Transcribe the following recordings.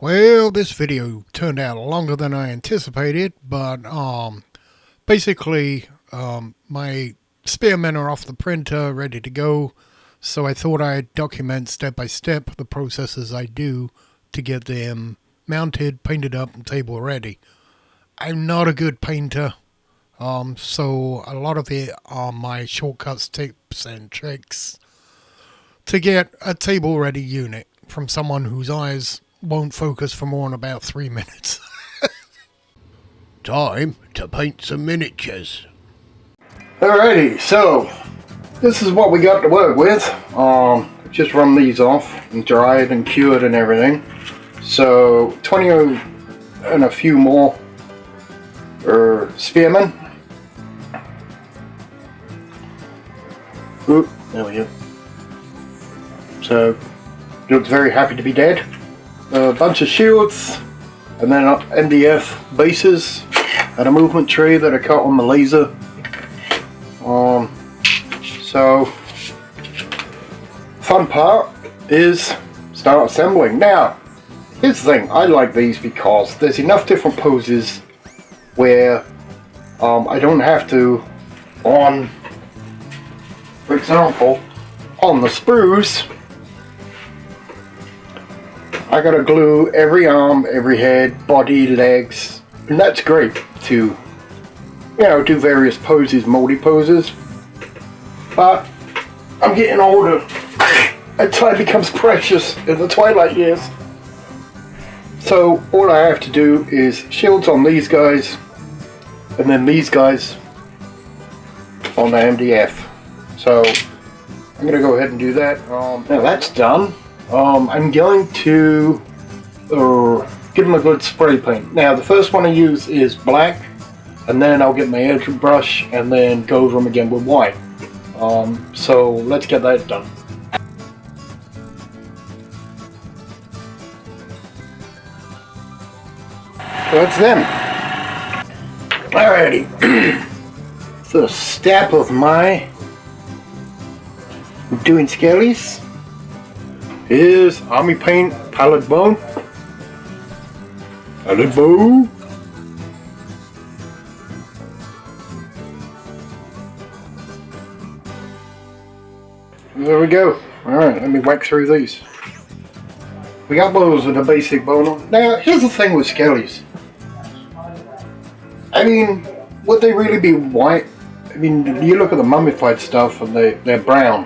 Well, this video turned out longer than I anticipated, but basically my spearmen are off the printer, ready to go, so I thought I'd document step by step the processes I do to get them mounted, painted up, and table ready. I'm not a good painter, so a lot of it are my shortcuts, tips, and tricks to get a table ready unit from someone whose eyes won't focus for more than about 3 minutes. Time to paint some miniatures. Alrighty, so this is what we got to work with. Just run these off and dried and cured and everything. So 20 and a few more spearmen. Oop, there we go. So he looks very happy to be dead. A bunch of shields, and then MDF bases, and a movement tree that I cut on the laser. So fun part is start assembling. Now, here's the thing, I like these because there's enough different poses where I don't have to, for example, on the sprues, I gotta glue every arm, every head, body, legs, and that's great to, do various poses, moldy poses. But I'm getting older, and time becomes precious in the twilight years. So all I have to do is shields on these guys, and then these guys on the MDF. So I'm gonna go ahead and do that. Now that's done. I'm going to give them a good spray paint. Now the first one I use is black, and then I'll get my edge brush and then go over them again with white. So let's get that done. So that's them. Alrighty. First step of my doing skellies is army paint, palette bone. Palette bone. There we go. Alright, let me whack through these. We got those with a basic bone on. Now, here's the thing with skellies. I mean, would they really be white? I mean, you look at the mummified stuff and they're brown.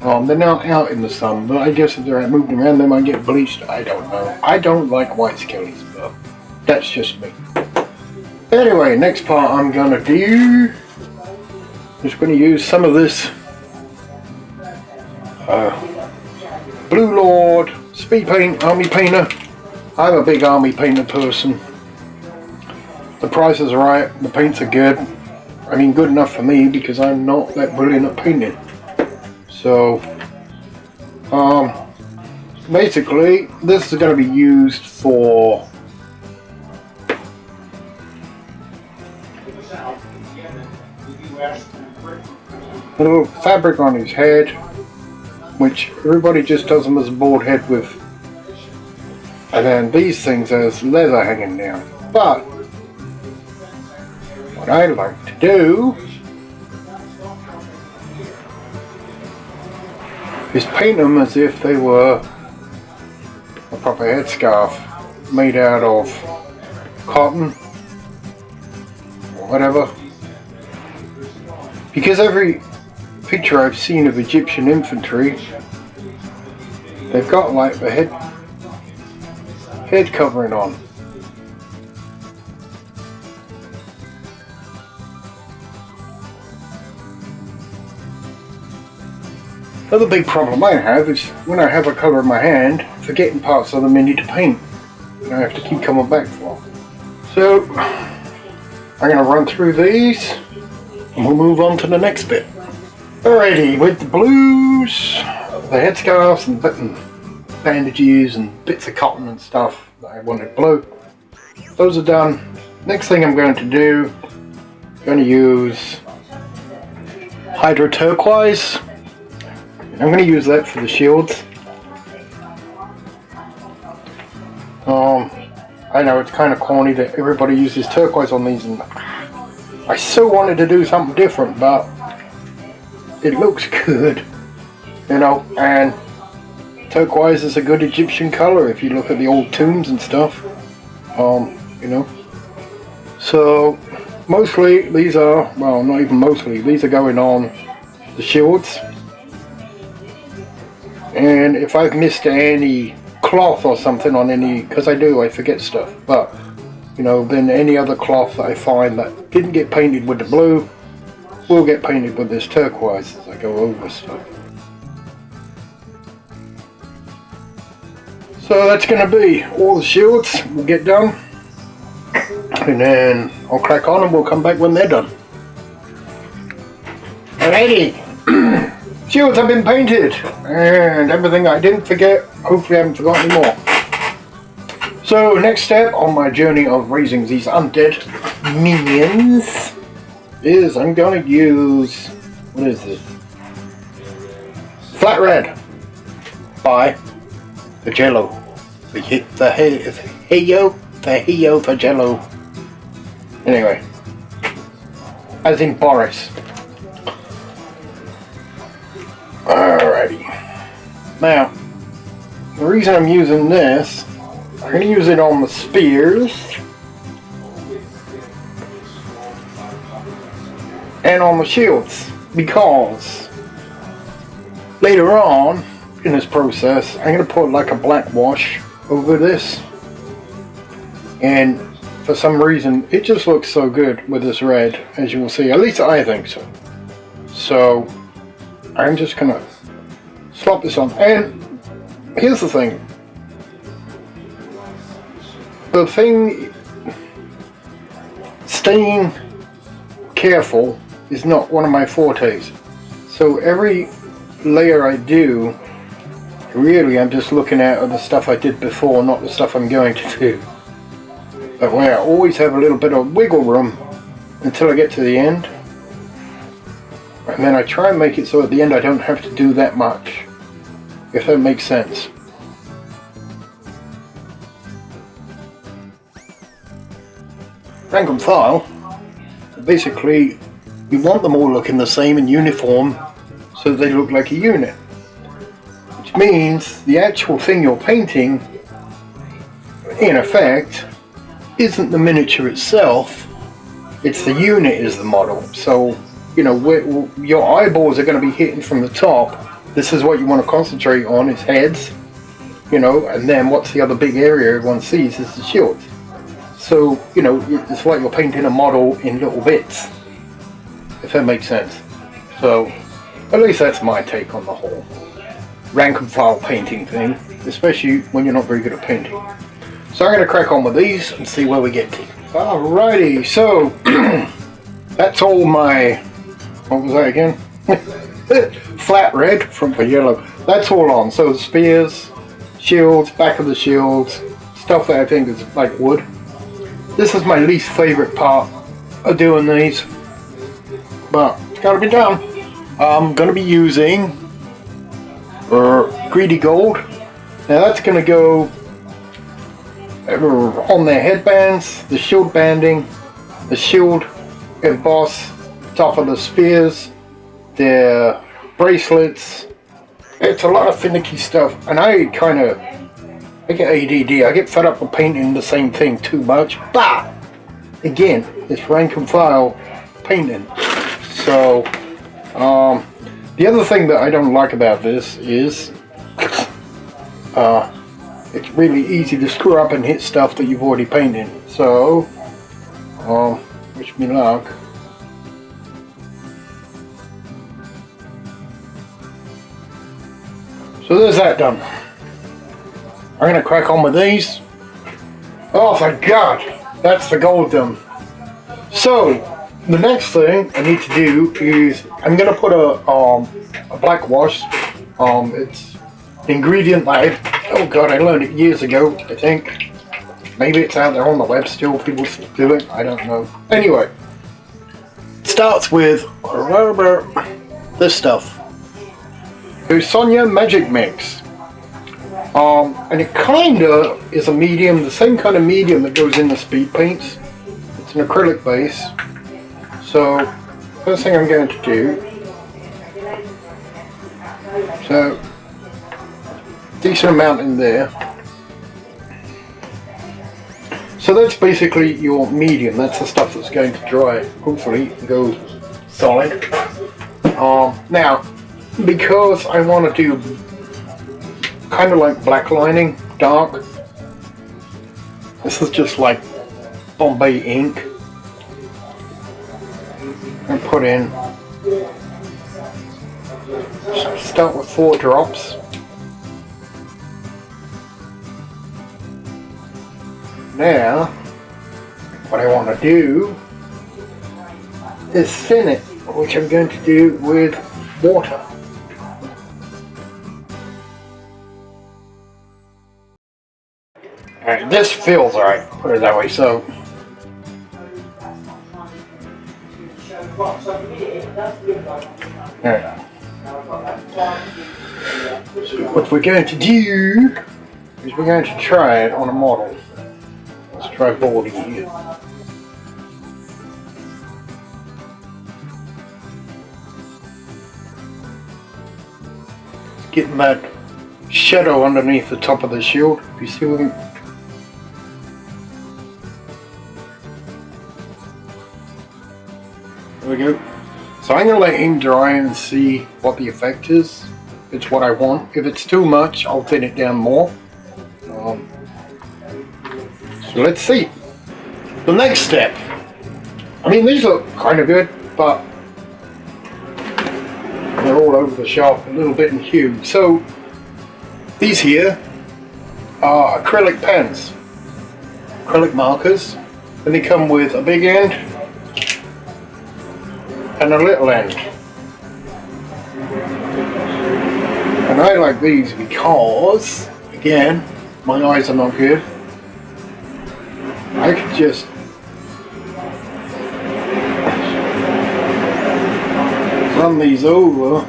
They're now out in the sun, but I guess if they're out moving around, they might get bleached. I don't know. I don't like white skellies, but that's just me. Anyway, next part I'm gonna do, just gonna use some of this Blue Lord Speed Paint Army Painter. I'm a big Army Painter person. The price is right, the paints are good. I mean, good enough for me because I'm not that brilliant at painting. So, basically, this is going to be used for a little fabric on his head, which everybody just does them as a bald head with, and then these things as leather hanging down. But what I like to do is paint them as if they were a proper headscarf made out of cotton or whatever. Because every picture I've seen of Egyptian infantry, they've got like the head covering on. Another big problem I have is when I have a colour in my hand, forgetting parts of them I need to paint. And I have to keep coming back for. So I'm going to run through these and we'll move on to the next bit. Alrighty, with the blues, the headscarves and bandages and bits of cotton and stuff that I wanted blue, those are done. Next thing I'm going to do, I'm going to use Hydro Turquoise. I'm going to use that for the shields. I know it's kind of corny that everybody uses turquoise on these, and I so wanted to do something different, but it looks good, you know, and turquoise is a good Egyptian color if you look at the old tombs and stuff, you know. So mostly these are, well, not even mostly, these are going on the shields. And if I've missed any cloth or something on any, because I forget stuff, but you know, then any other cloth that I find that didn't get painted with the blue will get painted with this turquoise as I go over stuff. So that's going to be all the shields will get done, and then I'll crack on and we'll come back when they're done. Alrighty, shields have been painted and everything. I didn't forget, hopefully I haven't forgotten any more. So next step on my journey of raising these undead minions is I'm going to use, what is this? Flat Red by the Jello. The Heyo for Jello. Anyway, as in Boris. Alrighty. Now, the reason I'm using this, I'm going to use it on the spears and on the shields, because later on in this process I'm going to put like a black wash over this, and for some reason it just looks so good with this red, as you will see. At least I think so. So I'm just going to slop this on. And here's the thing. Staying careful is not one of my fortes. So every layer I do, really I'm just looking at the stuff I did before, not the stuff I'm going to do. That way I always have a little bit of wiggle room until I get to the end. And then I try and make it so at the end I don't have to do that much, if that makes sense. Rank and file, basically you want them all looking the same in uniform so they look like a unit. Which means the actual thing you're painting, in effect, isn't the miniature itself, it's the unit is the model. So, you know, your eyeballs are going to be hitting from the top. This is what you want to concentrate on, is heads, you know, and then what's the other big area everyone sees is the shields. So, you know, it's like you're painting a model in little bits, if that makes sense. So, at least that's my take on the whole rank and file painting thing, especially when you're not very good at painting. So I'm going to crack on with these and see where we get to. Alrighty, so that's all my, what was that again? Flat Red from the Yellow. That's all on. So the spears, shields, back of the shields, stuff that I think is like wood. This is my least favorite part of doing these, but it's got to be done. I'm going to be using Greedy Gold. Now that's going to go on their headbands, the shield banding, the shield emboss, top of the spears, their bracelets. It's a lot of finicky stuff, and I get ADD. I get fed up with painting the same thing too much, but again, it's rank and file painting. So the other thing that I don't like about this is it's really easy to screw up and hit stuff that you've already painted. So wish me luck. So there's that done. I'm going to crack on with these. Oh, thank God, that's the gold done. So the next thing I need to do is I'm going to put a black wash. It's ingredient that I learned it years ago, I think. Maybe it's out there on the web still, people do it, I don't know. Anyway, it starts with this stuff. Sonia Magic Mix. And it kinda is a medium, the same kind of medium that goes in the speed paints. It's an acrylic base. So first thing I'm going to do, so decent amount in there. So that's basically your medium. That's the stuff that's going to dry, hopefully, and go solid. Now, because I want to do kind of like black lining, dark, this is just like Bombay ink. And put in, start with 4 drops. Now, what I want to do is thin it, which I'm going to do with water. Alright, this feels alright, put it that way. So what we're going to do is we're going to try it on a model. Let's try body here. Getting that shadow underneath the top of the shield. If you see what I'm... There we go. So I'm going to let him dry and see what the effect is. If it's what I want. If it's too much, I'll thin it down more. So let's see. The next step. I mean, these look kind of good, but they're all over the shop, a little bit in hue. So these here are acrylic pens, acrylic markers, and they come with a big end and a little end. And I like these because, again, my eyes are not good. I could just run these over.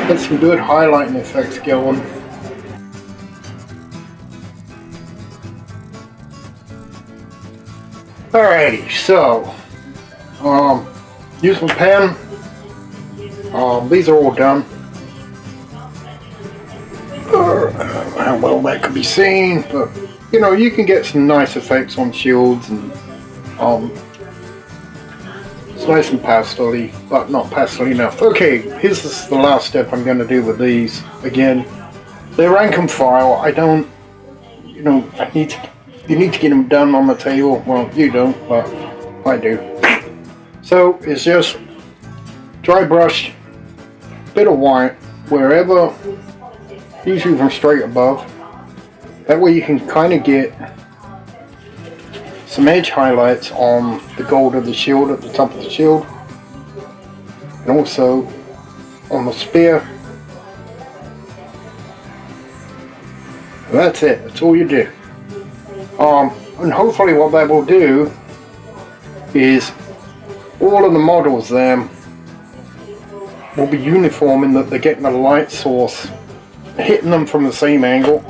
Get some good highlighting effects going. Alrighty, so use my pen. These are all done. How well that can be seen, but you know, you can get some nice effects on shields, and it's nice and pastel-y, but not pastel enough. Okay, here's the last step I'm going to do with these. Again, they're rank and file. I don't, you know, you need to get them done on the table. Well, you don't, but I do. So it's just dry brush, bit of white wherever, usually from straight above. That way you can kind of get some edge highlights on the gold of the shield, at the top of the shield, and also on the spear. And that's it. That's all you do. And hopefully what that will do is all of the models there will be uniform in that they're getting the light source hitting them from the same angle.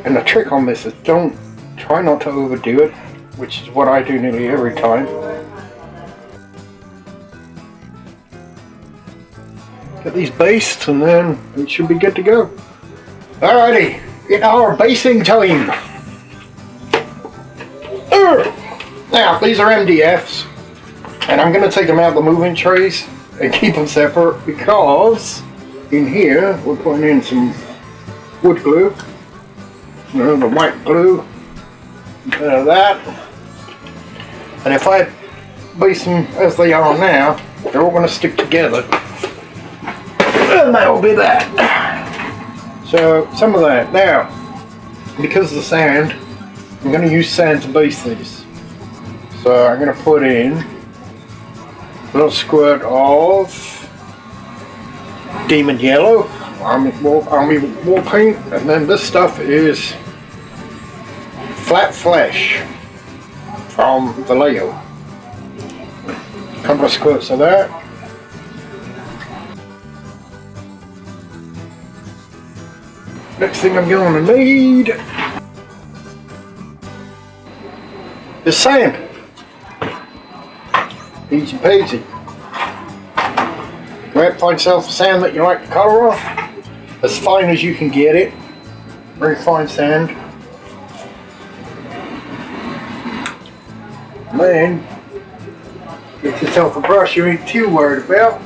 And the trick on this is try not to overdo it, which is what I do nearly every time. Get these based and then it should be good to go. Alrighty, it's our basing time. Now these are MDFs, and I'm going to take them out of the moving trays and keep them separate because in here we're putting in some wood glue. You know, the white glue, a bit of that, and if I base them as they are now, they're all going to stick together, and that'll be that. So some of that. Now, because of the sand, I'm going to use sand to base these. So I'm going to put in a little squirt of Demon Yellow, Army War Paint, and then this stuff is Flat Flesh from Vallejo. A couple of squirts of that. Next thing I'm going to need is sand. Easy peasy. Go out and find yourself sand that you like the colour of. As fine as you can get it. Very fine sand. And then get yourself a brush you ain't too worried about.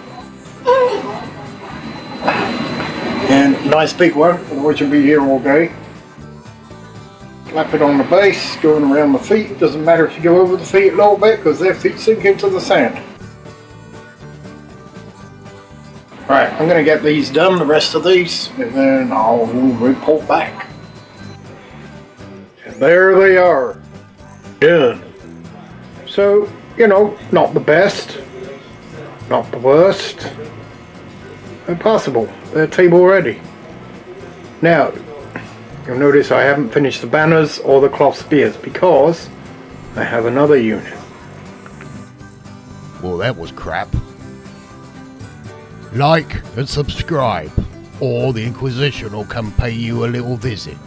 And a nice big one, otherwise you'll be here all day. Slap it on the base, going around the feet. Doesn't matter if you go over the feet a little bit because their feet sink into the sand. Right, I'm going to get these done, the rest of these, and then I'll report back. And there they are. Done. So, you know, not the best, not the worst. Impossible. They're table ready. Now, you'll notice I haven't finished the banners or the cloth spears because I have another unit. Well, that was crap. Like and subscribe, or the Inquisition will come pay you a little visit.